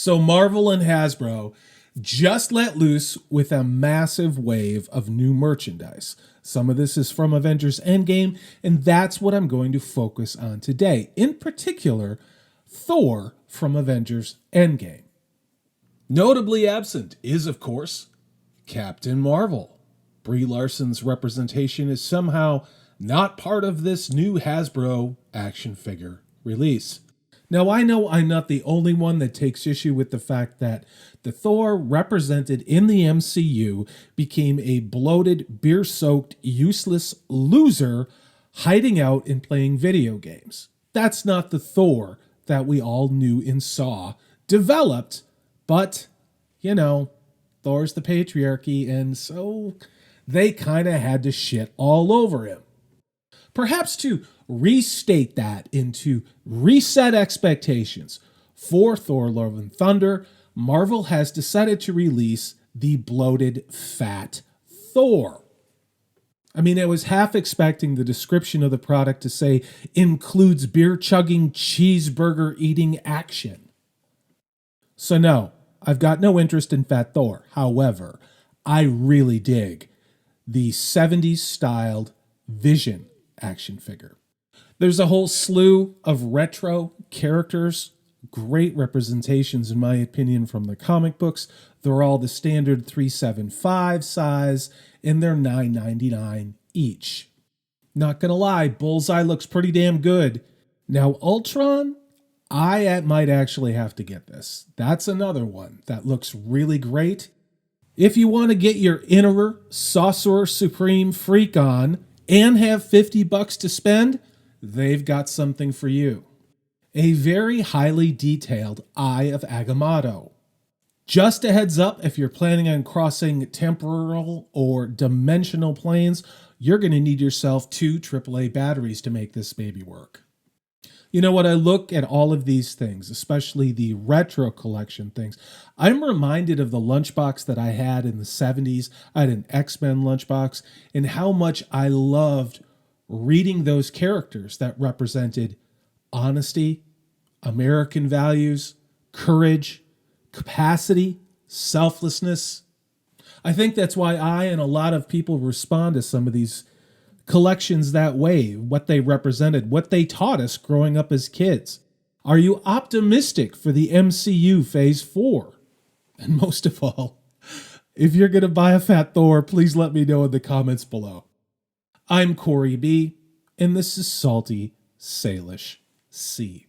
So Marvel and Hasbro just let loose with a massive wave of new merchandise. Some of this is from Avengers Endgame, and that's what I'm going to focus on today. In particular, Thor from Avengers Endgame. Notably absent is, of course, Captain Marvel. Brie Larson's representation is somehow not part of this new Hasbro action figure release. Now, I know I'm not the only one that takes issue with the fact that the Thor represented in the MCU became a bloated, beer-soaked, useless loser hiding out and playing video games. That's not the Thor that we all knew and saw developed, but, Thor's the patriarchy, and so they kind of had to shit all over him. Perhaps to restate that and to reset expectations for Thor Love and Thunder, Marvel has decided to release the bloated Fat Thor. I mean, I was half expecting the description of the product to say includes beer-chugging, cheeseburger-eating action. So no, I've got no interest in Fat Thor. However, I really dig the 70s styled Vision action figure. There's a whole slew of retro characters, great representations in my opinion from the comic books. They're all the standard 375 size and they're $9.99 each. Not gonna lie, Bullseye looks pretty damn good. Now Ultron, I might actually have to get this. That's another one that looks really great. If you want to get your inner Sorcerer Supreme freak on and have $50 to spend, they've got something for you. A very highly detailed Eye of Agamotto. Just a heads up, if you're planning on crossing temporal or dimensional planes, you're going to need yourself 2 AAA batteries to make this baby work. You know, when I look at all of these things, especially the retro collection things, I'm reminded of the lunchbox that I had in the 70s. I had an X-Men lunchbox, and how much I loved reading those characters that represented honesty, American values, courage, capacity, selflessness. I think that's why I and a lot of people respond to some of these collections that way, what they represented, what they taught us growing up as kids. Are you optimistic for the MCU Phase 4? And most of all, if you're going to buy a Fat Thor, please let me know in the comments below. I'm Corey B, and this is Salty Salish C.